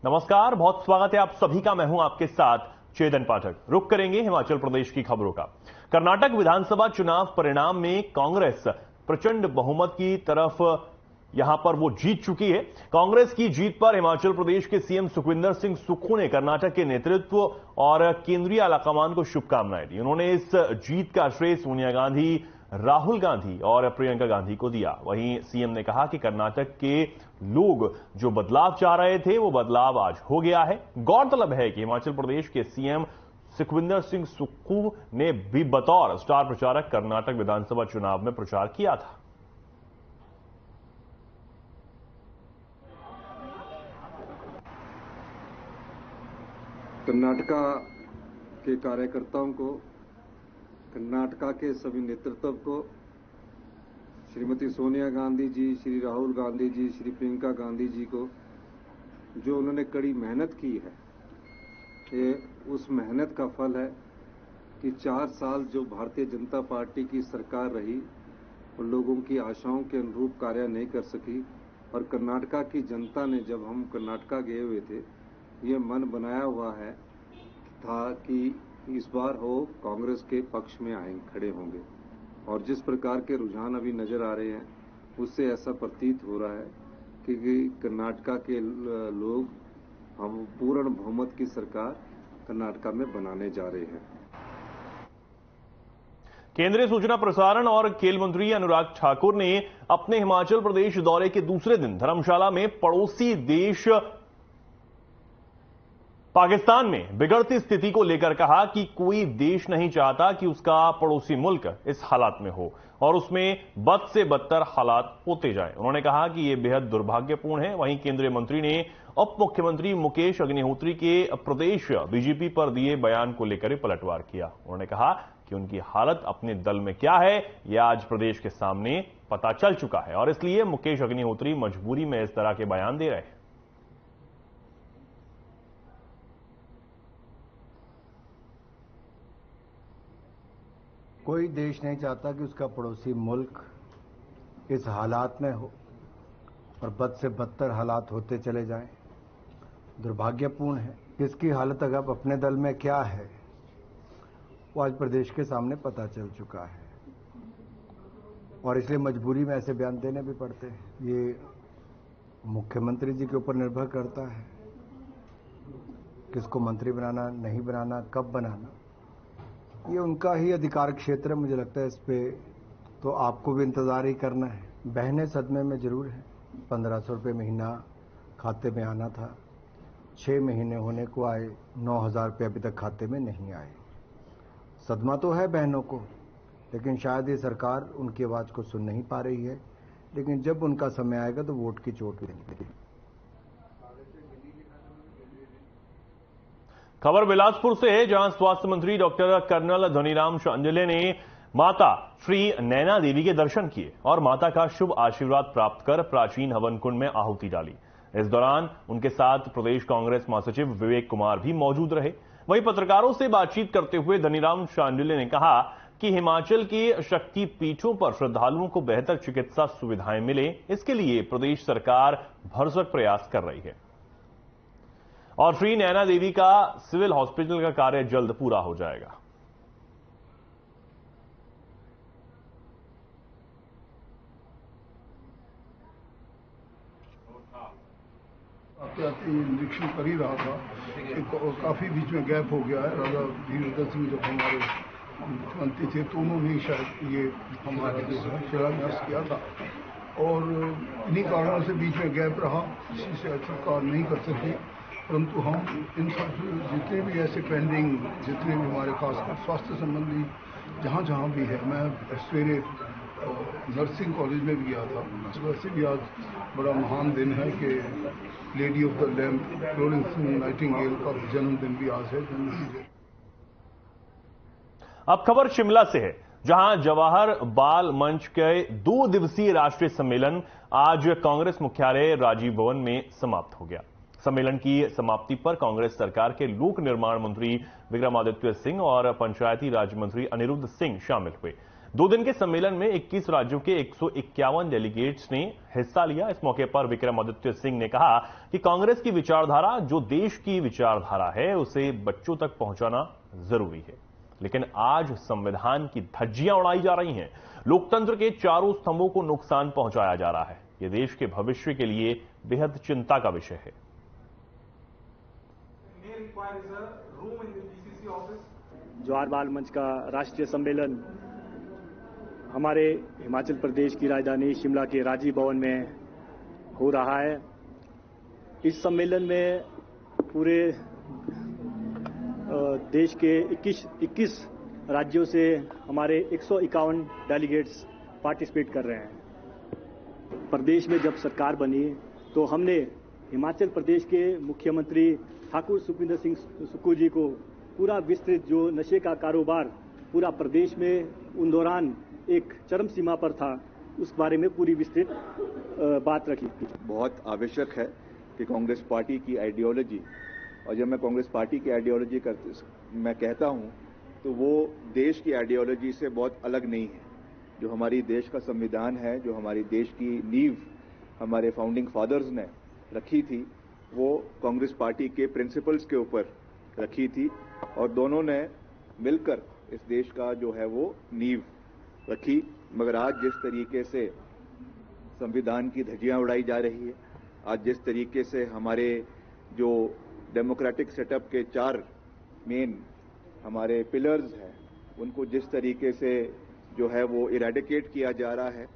नमस्कार, बहुत स्वागत है आप सभी का। मैं हूं आपके साथ चेतन पाठक। रुक करेंगे हिमाचल प्रदेश की खबरों का। कर्नाटक विधानसभा चुनाव परिणाम में कांग्रेस प्रचंड बहुमत की तरफ यहां पर वो जीत चुकी है। कांग्रेस की जीत पर हिमाचल प्रदेश के सीएम सुखविंदर सिंह सुक्खू ने कर्नाटक के नेतृत्व और केंद्रीय आलाकमान को शुभकामनाएं दी। उन्होंने इस जीत का श्रेय सोनिया गांधी, राहुल गांधी और प्रियंका गांधी को दिया। वहीं सीएम ने कहा कि कर्नाटक के लोग जो बदलाव चाह रहे थे वो बदलाव आज हो गया है। गौरतलब है कि हिमाचल प्रदेश के सीएम सुखविंदर सिंह सुक्खू ने भी बतौर स्टार प्रचारक कर्नाटक विधानसभा चुनाव में प्रचार किया था। कर्नाटका के कार्यकर्ताओं को, कर्नाटका के सभी नेतृत्व को, श्रीमती सोनिया गांधी जी, श्री राहुल गांधी जी, श्री प्रियंका गांधी जी को जो उन्होंने कड़ी मेहनत की है, ये उस मेहनत का फल है कि 4 साल जो भारतीय जनता पार्टी की सरकार रही और लोगों की आशाओं के अनुरूप कार्य नहीं कर सकी। और कर्नाटका की जनता ने, जब हम कर्नाटका गए हुए थे, ये मन बनाया हुआ है था कि इस बार वो कांग्रेस के पक्ष में खड़े होंगे। और जिस प्रकार के रुझान अभी नजर आ रहे हैं उससे ऐसा प्रतीत हो रहा है कि कर्नाटका के लोग हम पूर्ण बहुमत की सरकार कर्नाटका में बनाने जा रहे हैं। केंद्रीय सूचना प्रसारण और खेल मंत्री अनुराग ठाकुर ने अपने हिमाचल प्रदेश दौरे के दूसरे दिन धर्मशाला में पड़ोसी देश पाकिस्तान में बिगड़ती स्थिति को लेकर कहा कि कोई देश नहीं चाहता कि उसका पड़ोसी मुल्क इस हालात में हो और उसमें बद से बदतर हालात होते जाएं। उन्होंने कहा कि यह बेहद दुर्भाग्यपूर्ण है। वहीं केंद्रीय मंत्री ने उप मुख्यमंत्री मुकेश अग्निहोत्री के प्रदेश बीजेपी पर दिए बयान को लेकर पलटवार किया। उन्होंने कहा कि उनकी हालत अपने दल में क्या है यह आज प्रदेश के सामने पता चल चुका है और इसलिए मुकेश अग्निहोत्री मजबूरी में इस तरह के बयान दे रहे हैं। कोई देश नहीं चाहता कि उसका पड़ोसी मुल्क इस हालात में हो और बद से बदतर हालात होते चले जाएं। दुर्भाग्यपूर्ण है। इसकी हालत अगर अपने दल में क्या है वो आज प्रदेश के सामने पता चल चुका है और इसलिए मजबूरी में ऐसे बयान देने भी पड़ते हैं। ये मुख्यमंत्री जी के ऊपर निर्भर करता है किसको मंत्री बनाना, नहीं बनाना, कब बनाना, ये उनका ही अधिकार क्षेत्र है। मुझे लगता है इस पे तो आपको भी इंतजार ही करना है। बहनें सदमे में जरूर हैं। 1500 रुपये महीना खाते में आना था, 6 महीने होने को आए, 9000 रुपये अभी तक खाते में नहीं आए। सदमा तो है बहनों को, लेकिन शायद ये सरकार उनकी आवाज़ को सुन नहीं पा रही है। लेकिन जब उनका समय आएगा तो वोट की चोट लेंगे। खबर बिलासपुर से है, जहां स्वास्थ्य मंत्री डॉक्टर कर्नल धनीराम शांडिल्य ने माता श्री नैना देवी के दर्शन किए और माता का शुभ आशीर्वाद प्राप्त कर प्राचीन हवन कुंड में आहुति डाली। इस दौरान उनके साथ प्रदेश कांग्रेस महासचिव विवेक कुमार भी मौजूद रहे। वहीं पत्रकारों से बातचीत करते हुए धनीराम शांडिल्य ने कहा कि हिमाचल के शक्ति पीठों पर श्रद्धालुओं को बेहतर चिकित्सा सुविधाएं मिले, इसके लिए प्रदेश सरकार भरसक प्रयास कर रही है और श्री नैना देवी का सिविल हॉस्पिटल का कार्य जल्द पूरा हो जाएगा। आते आते ये निरीक्षण कर ही रहा था कि काफ़ी बीच में गैप हो गया है। राजा धीरेन्द्र सिंह जब हमारे मुख्यमंत्री थे तो उन्होंने शायद ये हमारा जो है शिलान्यास किया था और इन्हीं कारणों से बीच में गैप रहा, इसी से सरकार नहीं कर सकी। परंतु हम इन सब जितने भी ऐसे पेंडिंग, जितने भी हमारे खासकर स्वास्थ्य संबंधी जहाँ जहाँ भी है, मैं सवेरे नर्सिंग कॉलेज में भी गया था। वैसे भी आज बड़ा महान दिन है कि lady of the lamp Florence Nightingale का जन्मदिन भी आज है। अब खबर शिमला से है, जहां जवाहर बाल मंच के 2 दिवसीय राष्ट्रीय सम्मेलन आज कांग्रेस मुख्यालय राजीव भवन में समाप्त हो गया। सम्मेलन की समाप्ति पर कांग्रेस सरकार के लोक निर्माण मंत्री विक्रमादित्य सिंह और पंचायती राज मंत्री अनिरुद्ध सिंह शामिल हुए। 2 दिन के सम्मेलन में 21 राज्यों के 151 डेलीगेट्स ने हिस्सा लिया। इस मौके पर विक्रमादित्य सिंह ने कहा कि कांग्रेस की विचारधारा जो देश की विचारधारा है उसे बच्चों तक पहुंचाना जरूरी है, लेकिन आज संविधान की धज्जियां उड़ाई जा रही हैं। लोकतंत्र के चारों स्तंभों को नुकसान पहुंचाया जा रहा है। यह देश के भविष्य के लिए बेहद चिंता का विषय है। जवाहर बाल मंच का राष्ट्रीय सम्मेलन हमारे हिमाचल प्रदेश की राजधानी शिमला के राजीव भवन में हो रहा है। इस सम्मेलन में पूरे देश के 21 राज्यों से हमारे 151 डेलीगेट्स पार्टिसिपेट कर रहे हैं। प्रदेश में जब सरकार बनी तो हमने हिमाचल प्रदेश के मुख्यमंत्री ठाकुर सुखविंदर सिंह सुक्खू जी को पूरा विस्तृत जो नशे का कारोबार पूरा प्रदेश में उन दौरान एक चरम सीमा पर था, उस बारे में पूरी विस्तृत बात रखी थी। बहुत आवश्यक है कि कांग्रेस पार्टी की आइडियोलॉजी, और जब मैं कांग्रेस पार्टी की आइडियोलॉजी मैं कहता हूं तो वो देश की आइडियोलॉजी से बहुत अलग नहीं है। जो हमारी देश का संविधान है, जो हमारी देश की नींव हमारे फाउंडिंग फादर्स ने रखी थी, वो कांग्रेस पार्टी के प्रिंसिपल्स के ऊपर रखी थी और दोनों ने मिलकर इस देश का जो है वो नींव रखी। मगर आज जिस तरीके से संविधान की धज्जियां उड़ाई जा रही है, आज जिस तरीके से हमारे जो डेमोक्रेटिक सेटअप के 4 मेन हमारे पिलर्स हैं, उनको जिस तरीके से जो है वो इरेडिकेट किया जा रहा है,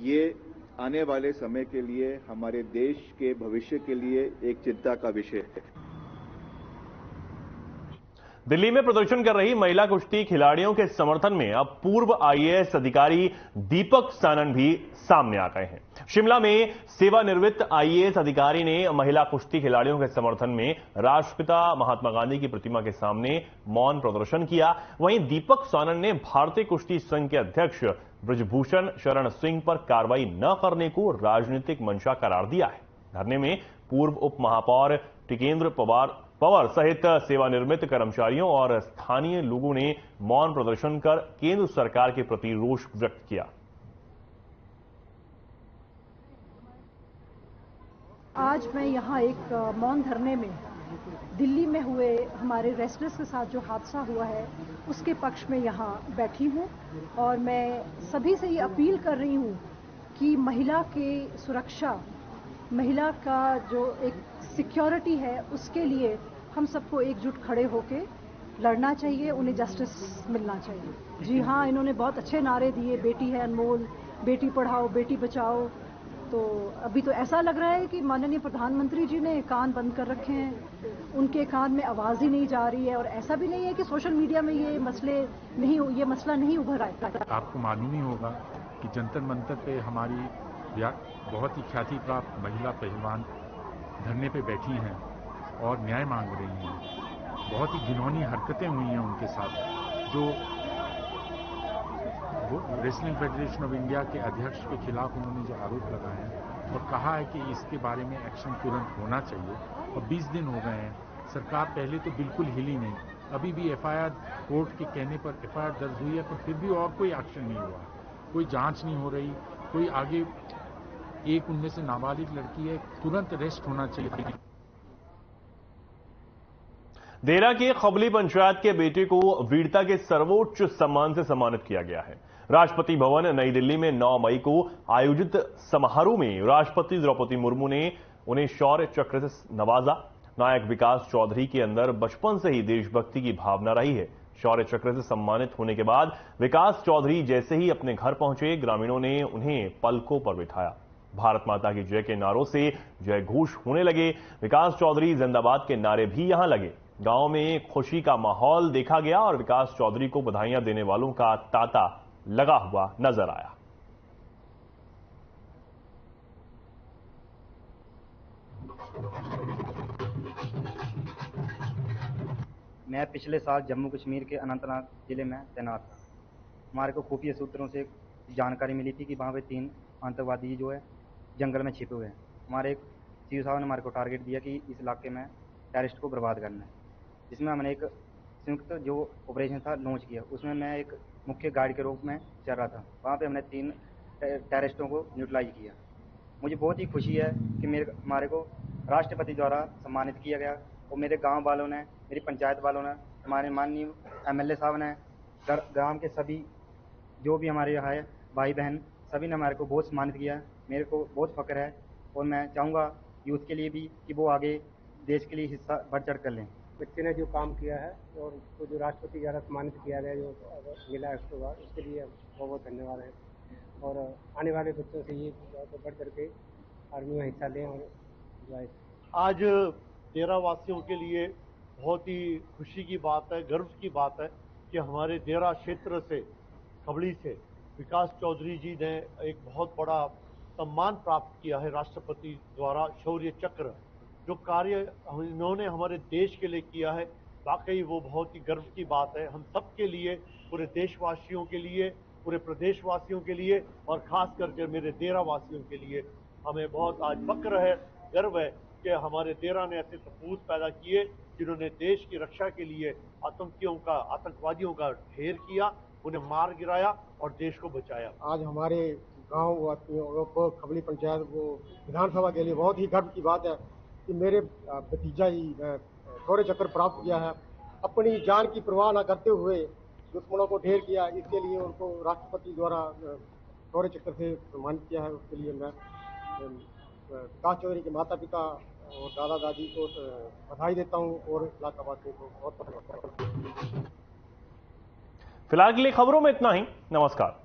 ये आने वाले समय के लिए हमारे देश के भविष्य के लिए एक चिंता का विषय है। दिल्ली में प्रदर्शन कर रही महिला कुश्ती खिलाड़ियों के समर्थन में अब पूर्व आईएएस अधिकारी दीपक सानन भी सामने आ गए हैं। शिमला में सेवानिवृत्त आईएएस अधिकारी ने महिला कुश्ती खिलाड़ियों के समर्थन में राष्ट्रपिता महात्मा गांधी की प्रतिमा के सामने मौन प्रदर्शन किया। वहीं दीपक सानन ने भारतीय कुश्ती संघ के अध्यक्ष ब्रजभूषण शरण सिंह पर कार्रवाई न करने को राजनीतिक मंशा करार दिया है। धरने में पूर्व उप महापौर टिकेंद्र पवार सहित सेवानिवृत्त कर्मचारियों और स्थानीय लोगों ने मौन प्रदर्शन कर केंद्र सरकार के प्रति रोष व्यक्त किया। आज मैं यहाँ एक मौन धरने में दिल्ली में हुए हमारे रेस्टर्स के साथ जो हादसा हुआ है उसके पक्ष में यहाँ बैठी हूँ और मैं सभी से ये अपील कर रही हूँ कि महिला की सुरक्षा, महिला का जो एक सिक्योरिटी है, उसके लिए हम सबको एकजुट खड़े होके लड़ना चाहिए, उन्हें जस्टिस मिलना चाहिए। जी हाँ, इन्होंने बहुत अच्छे नारे दिए, बेटी है अनमोल, बेटी पढ़ाओ बेटी बचाओ। तो अभी तो ऐसा लग रहा है कि माननीय प्रधानमंत्री जी ने कान बंद कर रखे हैं, उनके कान में आवाज ही नहीं जा रही है। और ऐसा भी नहीं है कि सोशल मीडिया में ये मसला नहीं उभर आया। आपको मालूम ही होगा कि जंतर मंतर पे हमारी बहुत ही ख्याति प्राप्त महिला पहलवान धरने पे बैठी हैं और न्याय मांग रही हैं। बहुत ही घिनौनी हरकतें हुई हैं उनके साथ। जो रेसलिंग फेडरेशन ऑफ इंडिया के अध्यक्ष के खिलाफ उन्होंने जो आरोप लगाए हैं और कहा है कि इसके बारे में एक्शन तुरंत होना चाहिए। और 20 दिन हो गए हैं, सरकार पहले तो बिल्कुल हिली नहीं, अभी भी एफआईआर कोर्ट के कहने पर एफआईआर दर्ज हुई है, पर फिर भी और कोई एक्शन नहीं हुआ, कोई जांच नहीं हो रही, कोई आगे। एक उनमें से नाबालिग लड़की है, तुरंत अरेस्ट होना चाहिए। देरा के खबली पंचायत के बेटे को वीरता के सर्वोच्च सम्मान से सम्मानित किया गया है। राष्ट्रपति भवन नई दिल्ली में 9 मई को आयोजित समारोह में राष्ट्रपति द्रौपदी मुर्मू ने उन्हें शौर्य चक्र से नवाजा। नायक विकास चौधरी के अंदर बचपन से ही देशभक्ति की भावना रही है। शौर्य चक्र से सम्मानित होने के बाद विकास चौधरी जैसे ही अपने घर पहुंचे, ग्रामीणों ने उन्हें पलकों पर बिठाया। भारत माता की जय के नारों से जय घोष होने लगे। विकास चौधरी जिंदाबाद के नारे भी यहां लगे। गांव में खुशी का माहौल देखा गया और विकास चौधरी को बधाइयां देने वालों का तांता लगा हुआ नजर आया। मैं पिछले साल जम्मू कश्मीर के अनंतनाग जिले में तैनात था। हमारे को खुफिया सूत्रों से जानकारी मिली थी कि वहाँ पे 3 आतंकवादी जो है जंगल में छिपे हुए हैं। हमारे एक सीओ साहब ने हमारे को टारगेट दिया कि इस इलाके में टेररिस्ट को बर्बाद करना है, जिसमें हमने एक संयुक्त जो ऑपरेशन था लॉन्च किया। उसमें मैं एक मुख्य गार्ड के रूप में चल रहा था। वहाँ पे हमने 3 टेररिस्टों को न्यूट्रलाइज किया। मुझे बहुत ही खुशी है कि हमारे को राष्ट्रपति द्वारा सम्मानित किया गया और मेरे गांव वालों ने, मेरी पंचायत वालों ने, हमारे माननीय एमएलए साहब ने, ग्राम के सभी जो भी हमारे यहाँ है भाई बहन, सभी ने हमारे को बहुत सम्मानित किया। मेरे को बहुत फक्र है और मैं चाहूँगा यूथ के लिए भी कि वो आगे देश के लिए हिस्सा बढ़ चढ़ कर लें। बच्चे ने जो काम किया है और उसको जो राष्ट्रपति द्वारा सम्मानित किया गया, जो मिला है उसके बाद, उसके लिए बहुत बहुत धन्यवाद है। और आने वाले बच्चों से ये बढ़ चढ़ के आर्मी में हिस्सा लें। और आज देरा वासियों के लिए बहुत ही खुशी की बात है, गर्व की बात है कि हमारे देरा क्षेत्र से, खबड़ी से विकास चौधरी जी ने एक बहुत बड़ा सम्मान प्राप्त किया है राष्ट्रपति द्वारा, शौर्य चक्र। जो कार्य इन्होंने हमारे देश के लिए किया है, वाकई वो बहुत ही गर्व की बात है हम सब के लिए, पूरे देशवासियों के लिए, पूरे प्रदेशवासियों के लिए और खास करके मेरे देरा वासियों के लिए। हमें बहुत आज फक्र है, गर्व है कि हमारे देरा ने ऐसे सपूत पैदा किए जिन्होंने देश की रक्षा के लिए आतंकवादियों का ढेर किया, उन्हें मार गिराया और देश को बचाया। आज हमारे गांव वासियों, खबड़ी पंचायत वो विधानसभा के लिए बहुत ही गर्व की बात है कि मेरे भतीजा ही शौर्य चक्र प्राप्त किया है। अपनी जान की परवाह न करते हुए दुश्मनों को ढेर किया, इसके लिए उनको राष्ट्रपति द्वारा शौर्य चक्र से सम्मानित किया है। उसके लिए मैं विकास चौधरी के माता पिता और दादा दादी को बधाई देता हूँ और इलाका वासियों को बहुत बहुत। फिलहाल के लिए खबरों में इतना ही। नमस्कार।